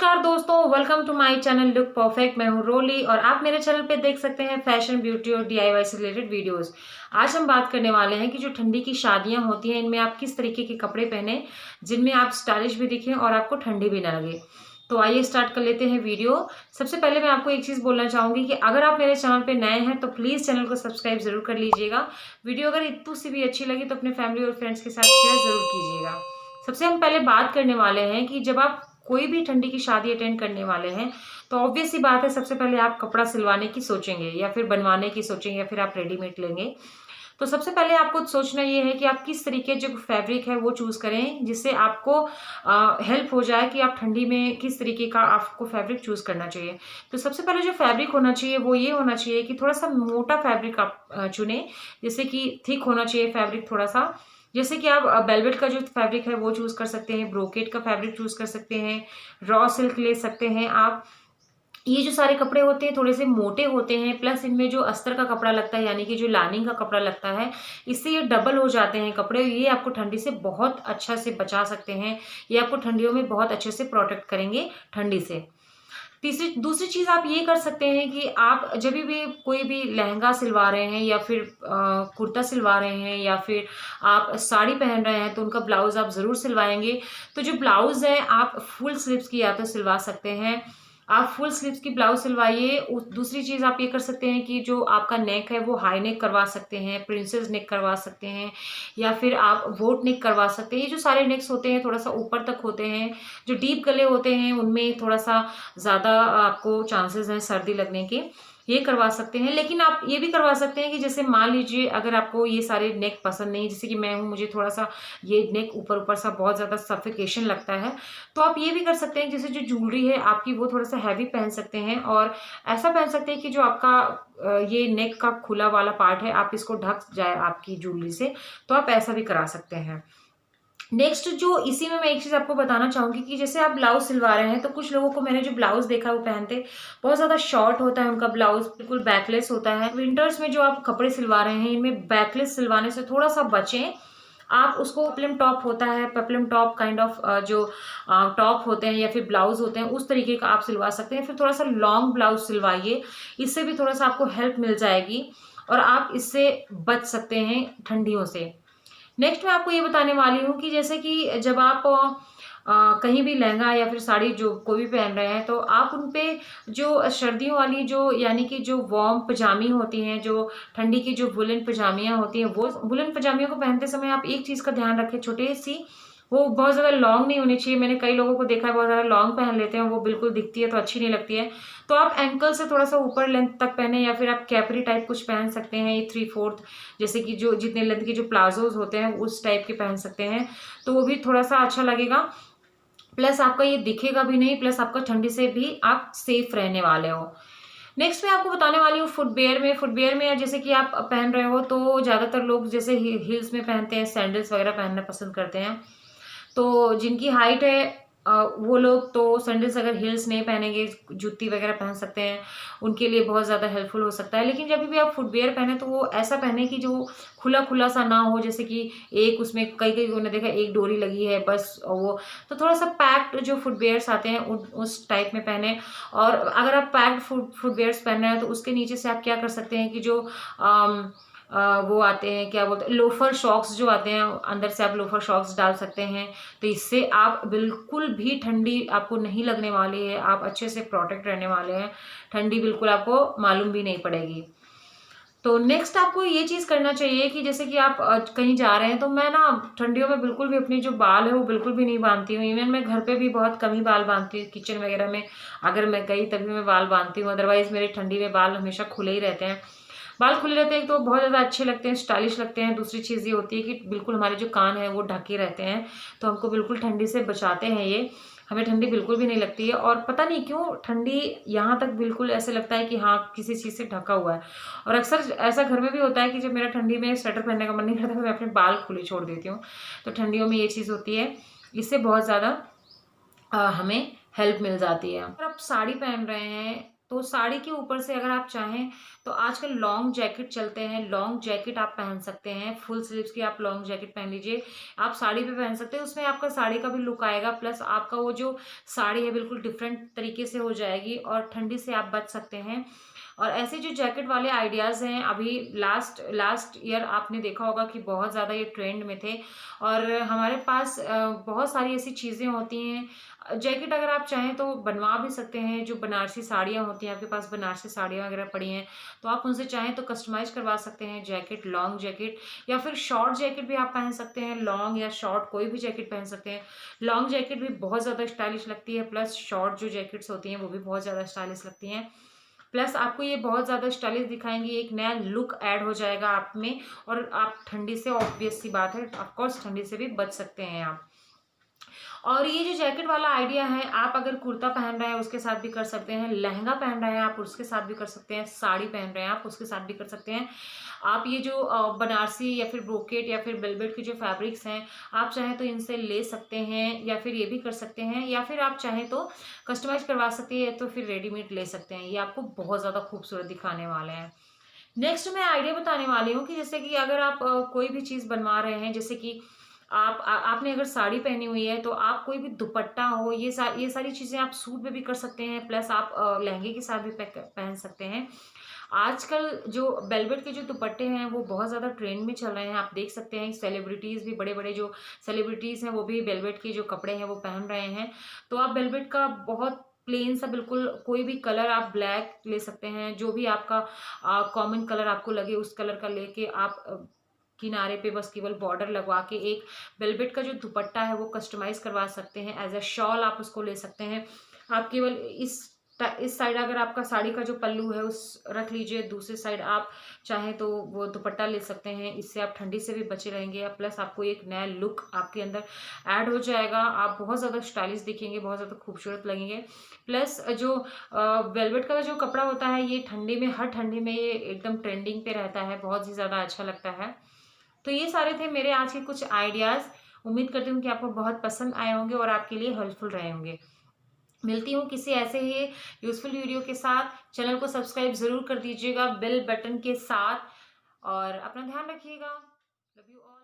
नमस्कार दोस्तों, welcome to my channel look perfect. मैं हूं रोली और आप मेरे चैनल पे देख सकते हैं फैशन, ब्यूटी और डीआईवाई से रिलेटेड वीडियोस। आज हम बात करने वाले हैं कि जो ठंडी की शादियां होती हैं इनमें आप किस तरीके के कपड़े पहने जिनमें आप स्टाइलिश भी दिखें और आपको ठंडी भी ना लगे। तो आइए स्टार्ट कर लेते हैं वीडियो। सबसे पहले मैं आपको एक चीज़ बोलना चाहूँगी कि अगर आप मेरे चैनल पे नए हैं तो प्लीज़ चैनल को सब्सक्राइब जरूर कर लीजिएगा। वीडियो अगर इतनी सी भी अच्छी लगी तो अपने फैमिली और फ्रेंड्स के साथ शेयर जरूर कीजिएगा। सबसे हम पहले बात करने वाले हैं कि जब आप कोई भी ठंडी की शादी अटेंड करने वाले हैं तो ऑब्वियस सी बात है, सबसे पहले आप कपड़ा सिलवाने की सोचेंगे या फिर बनवाने की सोचेंगे या फिर आप रेडीमेड लेंगे। तो सबसे पहले आपको सोचना ये है कि आप किस तरीके जो फैब्रिक है वो चूज करें जिससे आपको हेल्प हो जाए कि आप ठंडी में किस तरीके का आपको फैब्रिक चूज करना चाहिए। तो सबसे पहले जो फैब्रिक होना चाहिए वो ये होना चाहिए कि थोड़ा सा मोटा फैब्रिक आप चुने, जैसे कि थिक होना चाहिए फैब्रिक थोड़ा सा। जैसे कि आप वेलवेट का जो फैब्रिक है वो चूज कर सकते हैं, ब्रोकेट का फैब्रिक चूज कर सकते हैं, रॉ सिल्क ले सकते हैं आप। ये जो सारे कपड़े होते हैं थोड़े से मोटे होते हैं, प्लस इनमें जो अस्तर का कपड़ा लगता है यानी कि जो लाइनिंग का कपड़ा लगता है, इससे ये डबल हो जाते हैं कपड़े। ये आपको ठंडी से बहुत अच्छा से बचा सकते हैं, ये आपको ठंडियों में बहुत अच्छे से प्रोटेक्ट करेंगे ठंडी से। तीसरी दूसरी चीज आप ये कर सकते हैं कि आप जब भी कोई भी लहंगा सिलवा रहे हैं या फिर कुर्ता सिलवा रहे हैं या फिर आप साड़ी पहन रहे हैं तो उनका ब्लाउज आप जरूर सिलवाएंगे। तो जो ब्लाउज है आप फुल स्लीव्स की या तो सिलवा सकते हैं, आप फुल स्लीव्स की ब्लाउज सिलवाइए। दूसरी चीज आप ये कर सकते हैं कि जो आपका नेक है वो हाई नेक करवा सकते हैं, प्रिंसेस नेक करवा सकते हैं या फिर आप बोट नेक करवा सकते हैं। ये जो सारे नेक्स होते हैं थोड़ा सा ऊपर तक होते हैं, जो डीप गले होते हैं उनमें थोड़ा सा ज़्यादा आपको चांसेस हैं सर्दी लगने के, ये करवा सकते हैं। लेकिन आप ये भी करवा सकते हैं कि जैसे मान लीजिए अगर आपको ये सारे नेक पसंद नहीं, जैसे कि मैं हूँ, मुझे थोड़ा सा ये नेक ऊपर ऊपर सा बहुत ज़्यादा सफिकेशन लगता है, तो आप ये भी कर सकते हैं जैसे जो ज्वेलरी है आपकी वो थोड़ा सा हैवी पहन सकते हैं और ऐसा पहन सकते हैं कि जो आपका ये नेक का खुला वाला पार्ट है आप इसको ढक जाए आपकी ज्वेलरी से, तो आप ऐसा भी करा सकते हैं। नेक्स्ट जो इसी में मैं एक चीज आपको बताना चाहूंगी कि जैसे आप ब्लाउज सिलवा रहे हैं तो कुछ लोगों को मैंने जो ब्लाउज देखा वो पहनते बहुत ज्यादा शॉर्ट होता है, उनका ब्लाउज बिल्कुल बैकलेस होता है। विंटर्स में जो आप कपड़े सिलवा रहे हैं इनमें बैकलेस सिलवाने से थोड़ा सा बचें। आप उसको पेप्लम टॉप होता है, पेप्लम टॉप काइंड ऑफ जो टॉप होते हैं या फिर ब्लाउज होते हैं उस तरीके का आप सिलवा सकते हैं। फिर थोड़ा सा लॉन्ग ब्लाउज सिलवाइए, इससे भी थोड़ा सा आपको हेल्प मिल जाएगी और आप इससे बच सकते हैं ठंडियों से। नेक्स्ट मैं आपको ये बताने वाली हूँ कि जैसे कि जब आप कहीं भी लहंगा या फिर साड़ी जो कोई भी पहन रहे हैं तो आप उन पे जो सर्दियों वाली जो यानी कि जो वार्म पजामी होती हैं, जो ठंडी की जो वुलन पजामियाँ होती हैं, वो वुलन पजामियों को पहनते समय आप एक चीज़ का ध्यान रखें, छोटी सी, वो बहुत ज़्यादा लॉन्ग नहीं होनी चाहिए। मैंने कई लोगों को देखा है बहुत ज़्यादा लॉन्ग पहन लेते हैं, वो बिल्कुल दिखती है तो अच्छी नहीं लगती है। तो आप एंकल से थोड़ा सा ऊपर लेंथ तक पहने या फिर आप कैपरी टाइप कुछ पहन सकते हैं, ये 3/4 जैसे कि जो जितने लेंथ के जो प्लाजोज होते हैं उस टाइप के पहन सकते हैं, तो वो भी थोड़ा सा अच्छा लगेगा। प्लस आपका ये दिखेगा भी नहीं, प्लस आपका ठंडी से भी आप सेफ रहने वाले हो। नेक्स्ट मैं आपको बताने वाली हूँ फुटवेयर में। फुटवेयर में जैसे कि आप पहन रहे हो तो ज़्यादातर लोग जैसे हील्स में पहनते हैं, सैंडल्स वगैरह पहनना पसंद करते हैं। तो जिनकी हाइट है वो लोग तो सैंडल्स अगर हील्स नहीं पहनेंगे, जूती वगैरह पहन सकते हैं, उनके लिए बहुत ज़्यादा हेल्पफुल हो सकता है। लेकिन जब भी आप फुटवेयर पहने तो वो ऐसा पहने कि जो खुला खुला सा ना हो, जैसे कि एक उसमें कई कई उन्होंने देखा एक डोरी लगी है बस वो, तो थोड़ा सा पैक्ड जो फुटवेयर्स आते हैं उस टाइप में पहने। और अगर आप पैक्ड फुटवेयर्स पहन रहे हैं तो उसके नीचे से आप क्या कर सकते हैं कि जो वो आते हैं, क्या बोलते हैं, लोफर शॉक्स जो आते हैं, अंदर से आप लोफर शॉक्स डाल सकते हैं। तो इससे आप बिल्कुल भी ठंडी आपको नहीं लगने वाली है, आप अच्छे से प्रोटेक्ट रहने वाले हैं, ठंडी बिल्कुल आपको मालूम भी नहीं पड़ेगी। तो नेक्स्ट आपको ये चीज़ करना चाहिए कि जैसे कि आप कहीं जा रहे हैं, तो मैं ना ठंडियों में बिल्कुल भी अपनी जो बाल है वो बिल्कुल भी नहीं बांधती हूँ। इवन मैं घर पे भी बहुत कम ही बाल बांधती हूँ, किचन वगैरह में अगर मैं गई तभी मैं बाल बांधती हूँ, अदरवाइज मेरे ठंडी में बाल हमेशा खुले ही रहते हैं। बाल खुले रहते हैं तो बहुत ज़्यादा अच्छे लगते हैं, स्टाइलिश लगते हैं। दूसरी चीज़ ये होती है कि बिल्कुल हमारे जो कान है वो ढके रहते हैं, तो हमको बिल्कुल ठंडी से बचाते हैं ये, हमें ठंडी बिल्कुल भी नहीं लगती है। और पता नहीं क्यों ठंडी यहाँ तक बिल्कुल ऐसे लगता है कि हाँ किसी चीज़ से ढका हुआ है। और अक्सर ऐसा घर में भी होता है कि जब मेरा ठंडी में स्वेटर पहनने का मन नहीं करता तो मैं अपने बाल खुले छोड़ देती हूँ। तो ठंडियों में ये चीज़ होती है, इससे बहुत ज़्यादा हमें हेल्प मिल जाती है। अगर आप साड़ी पहन रहे हैं तो साड़ी के ऊपर से अगर आप चाहें तो आजकल लॉन्ग जैकेट चलते हैं, लॉन्ग जैकेट आप पहन सकते हैं, फुल स्लीव्स की आप लॉन्ग जैकेट पहन लीजिए। आप साड़ी पे पहन सकते हैं, उसमें आपका साड़ी का भी लुक आएगा, प्लस आपका वो जो साड़ी है बिल्कुल डिफरेंट तरीके से हो जाएगी और ठंडी से आप बच सकते हैं। और ऐसे जो जैकेट वाले आइडियाज़ हैं, अभी लास्ट लास्ट ईयर आपने देखा होगा कि बहुत ज़्यादा ये ट्रेंड में थे और हमारे पास बहुत सारी ऐसी चीज़ें होती हैं। जैकेट अगर आप चाहें तो बनवा भी सकते हैं, जो बनारसी साड़ियाँ होती हैं, आपके पास बनारसी साड़ियाँ वगैरह पड़ी हैं तो आप उनसे चाहें तो कस्टमाइज़ करवा सकते हैं जैकेट, लॉन्ग जैकेट, या फिर शॉर्ट जैकेट भी आप पहन सकते हैं। लॉन्ग या शॉर्ट कोई भी जैकेट पहन सकते हैं। लॉन्ग जैकेट भी बहुत ज़्यादा स्टाइलिश लगती है, प्लस शॉर्ट जो जैकेट्स होती हैं वो भी बहुत ज़्यादा स्टाइलिश लगती हैं। प्लस आपको ये बहुत ज़्यादा स्टाइलिश दिखाएंगी, एक नया लुक ऐड हो जाएगा आप में, और आप ठंडी से, ऑब्वियस सी बात है, ऑफकोर्स ठंडी से भी बच सकते हैं आप। और ये जो जैकेट वाला आइडिया है, आप अगर कुर्ता पहन रहे हैं उसके साथ भी कर सकते हैं, लहंगा पहन रहे हैं आप उसके साथ भी कर सकते हैं, साड़ी पहन रहे हैं आप उसके साथ भी कर सकते हैं। आप ये जो बनारसी या फिर ब्रोकेट या फिर वेलवेट के जो फैब्रिक्स हैं, आप चाहें तो इनसे ले सकते हैं, या फिर ये भी कर सकते हैं, या फिर आप चाहें तो कस्टमाइज करवा सकते हैं, तो फिर रेडीमेड ले सकते हैं। ये आपको बहुत ज़्यादा खूबसूरत दिखाने वाले हैं। नेक्स्ट मैं आइडिया बताने वाली हूँ कि जैसे कि अगर आप कोई भी चीज़ बनवा रहे हैं, जैसे कि आपने अगर साड़ी पहनी हुई है तो आप कोई भी दुपट्टा हो, ये सारी चीज़ें आप सूट पे भी कर सकते हैं, प्लस आप लहंगे के साथ भी पहन सकते हैं। आजकल जो वेलवेट के जो दुपट्टे हैं वो बहुत ज़्यादा ट्रेंड में चल रहे हैं। आप देख सकते हैं सेलिब्रिटीज़ भी, बड़े-बड़े जो सेलिब्रिटीज़ हैं वो भी वेलवेट के जो कपड़े हैं वो पहन रहे हैं। तो आप वेलवेट का बहुत प्लेन सा, बिल्कुल कोई भी कलर, आप ब्लैक ले सकते हैं, जो भी आपका कॉमन कलर आपको लगे उस कलर का लेके आप किनारे पे बस केवल बॉर्डर लगवा के एक वेलवेट का जो दुपट्टा है वो कस्टमाइज़ करवा सकते हैं। एज़ अ शॉल आप उसको ले सकते हैं। आप केवल इस साइड अगर आपका साड़ी का जो पल्लू है उस रख लीजिए, दूसरी साइड आप चाहें तो वो दुपट्टा ले सकते हैं। इससे आप ठंडी से भी बचे रहेंगे, प्लस आपको एक नया लुक आपके अंदर ऐड हो जाएगा। आप बहुत ज़्यादा स्टाइलिश दिखेंगे, बहुत ज़्यादा खूबसूरत लगेंगे। प्लस जो वेलवेट का जो कपड़ा होता है, ये ठंडी में, हर ठंडी में ये एकदम ट्रेंडिंग पे रहता है, बहुत ही ज़्यादा अच्छा लगता है। तो ये सारे थे मेरे आज के कुछ आइडियाज़। उम्मीद करती हूँ कि आपको बहुत पसंद आए होंगे और आपके लिए हेल्पफुल रहे होंगे। मिलती हूँ किसी ऐसे ही यूज़फुल वीडियो के साथ। चैनल को सब्सक्राइब ज़रूर कर दीजिएगा बेल बटन के साथ, और अपना ध्यान रखिएगा। Love you all.